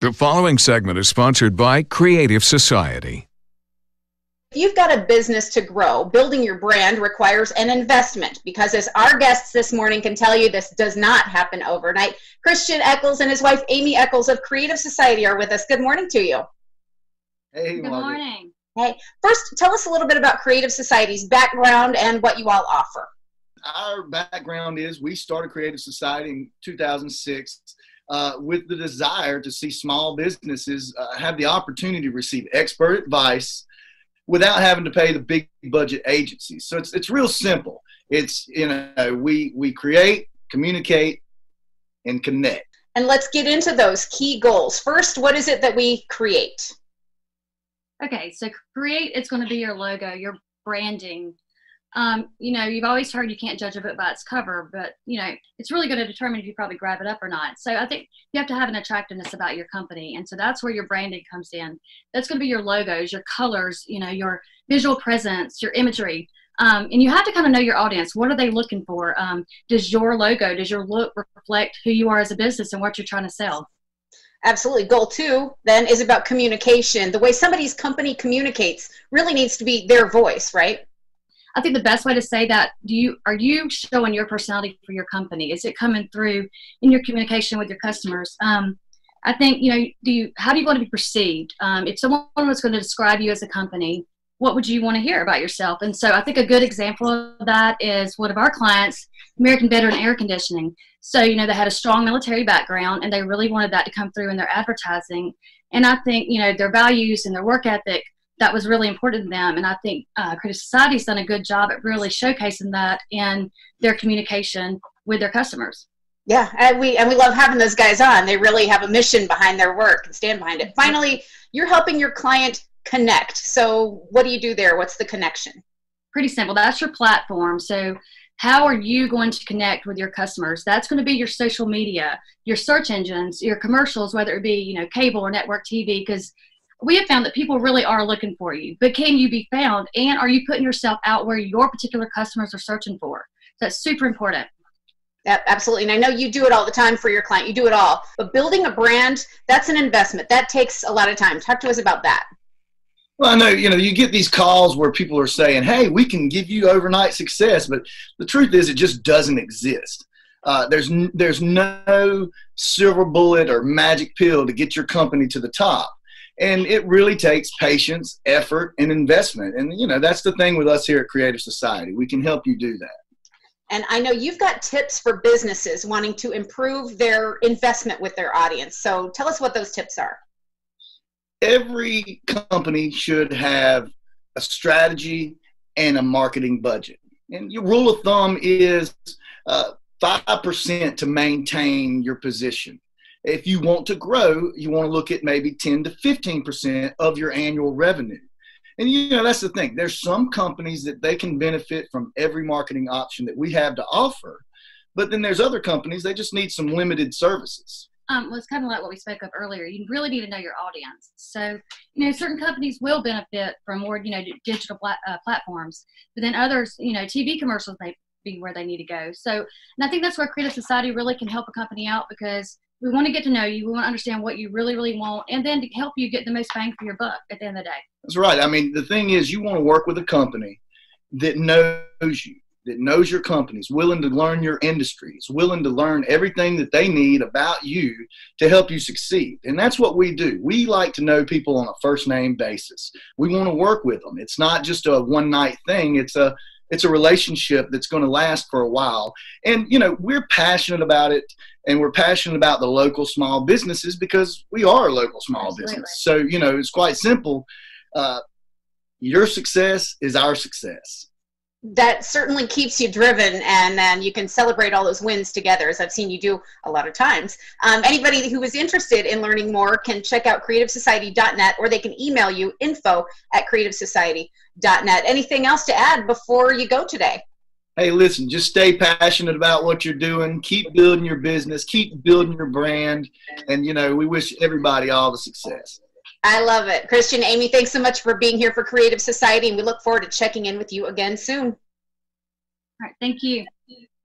The following segment is sponsored by Creative Society. If you've got a business to grow, building your brand requires an investment because, as our guests this morning can tell you, this does not happen overnight. Christian Eccles and his wife Amy Eccles of Creative Society are with us. Good morning to you. Hey, Good morning. Hey, first, tell us a little bit about Creative Society's background and what you all offer. Our background is we started Creative Society in 2006 with the desire to see small businesses have the opportunity to receive expert advice without having to pay the big budget agencies. So it's real simple. It's, we create, communicate, and connect. And let's get into those key goals. First, what is it that we create? Okay, so create, it's going to be your logo, your branding. You've always heard you can't judge a book by its cover, but, it's really going to determine if you probably grab it up or not. So I think you have to have an attractiveness about your company. And so that's where your branding comes in. That's going to be your logos, your colors, your visual presence, your imagery. And you have to kind of know your audience. What are they looking for? Does your logo, does your look reflect who you are as a business and what you're trying to sell? Absolutely. Goal 2 then is about communication. The way somebody's company communicates really needs to be their voice, right? I think the best way to say that, are you showing your personality for your company? Is it coming through in your communication with your customers? I think, how do you want to be perceived? If someone was going to describe you as a company, what would you want to hear about yourself? And so I think a good example of that is one of our clients, American Veteran Air Conditioning. So, they had a strong military background and they really wanted that to come through in their advertising. And I think, their values and their work ethic, that was really important to them. And I think Creative Society's done a good job at really showcasing that in their communication with their customers. Yeah, and we love having those guys on. They really have a mission behind their work and stand behind it. Finally, you're helping your client connect. So what do you do there? What's the connection? Pretty simple. That's your platform. So how are you going to connect with your customers? That's going to be your social media, your search engines, your commercials, whether it be, cable or network TV, because we have found that people really are looking for you. But can you be found? And are you putting yourself out where your particular customers are searching for? That's super important. Yeah, absolutely. And I know you do it all the time for your client. You do it all. But building a brand, that's an investment. That takes a lot of time. Talk to us about that. Well, I know, you get these calls where people are saying, hey, we can give you overnight success. But the truth is it just doesn't exist. There's no silver bullet or magic pill to get your company to the top. And it really takes patience, effort, and investment. And, that's the thing with us here at Creative Society. We can help you do that. And I know you've got tips for businesses wanting to improve their investment with their audience. So tell us what those tips are. Every company should have a strategy and a marketing budget. And your rule of thumb is 5% to maintain your position. If you want to grow, you want to look at maybe 10 to 15% of your annual revenue. And, that's the thing. There's some companies that they can benefit from every marketing option that we have to offer. But then there's other companies, they just need some limited services. Well, it's kind of like what we spoke of earlier. You really need to know your audience. So, certain companies will benefit from more, digital platforms. But then others, TV commercials may be where they need to go. So, and I think that's where Creative Society really can help a company out, because we want to get to know you. We want to understand what you really, really want, and then to help you get the most bang for your buck at the end of the day. That's right. I mean, the thing is, you want to work with a company that knows you, that knows your company, is willing to learn your industry, is willing to learn everything that they need about you to help you succeed. And that's what we do. We like to know people on a first-name basis. We want to work with them. It's not just a one-night thing. It's a relationship that's going to last for a while. And, we're passionate about it, and we're passionate about the local small businesses because we are a local small business. So, it's quite simple. Your success is our success. That certainly keeps you driven, and then you can celebrate all those wins together, as I've seen you do a lot of times. Anybody who is interested in learning more can check out creativesociety.net, or they can email you info@creativesociety.net. Anything else to add before you go today? Hey, listen, just stay passionate about what you're doing. Keep building your business. Keep building your brand. And, we wish everybody all the success. I love it. Christian, Amy, thanks so much for being here for Creative Society, and we look forward to checking in with you again soon. All right, thank you.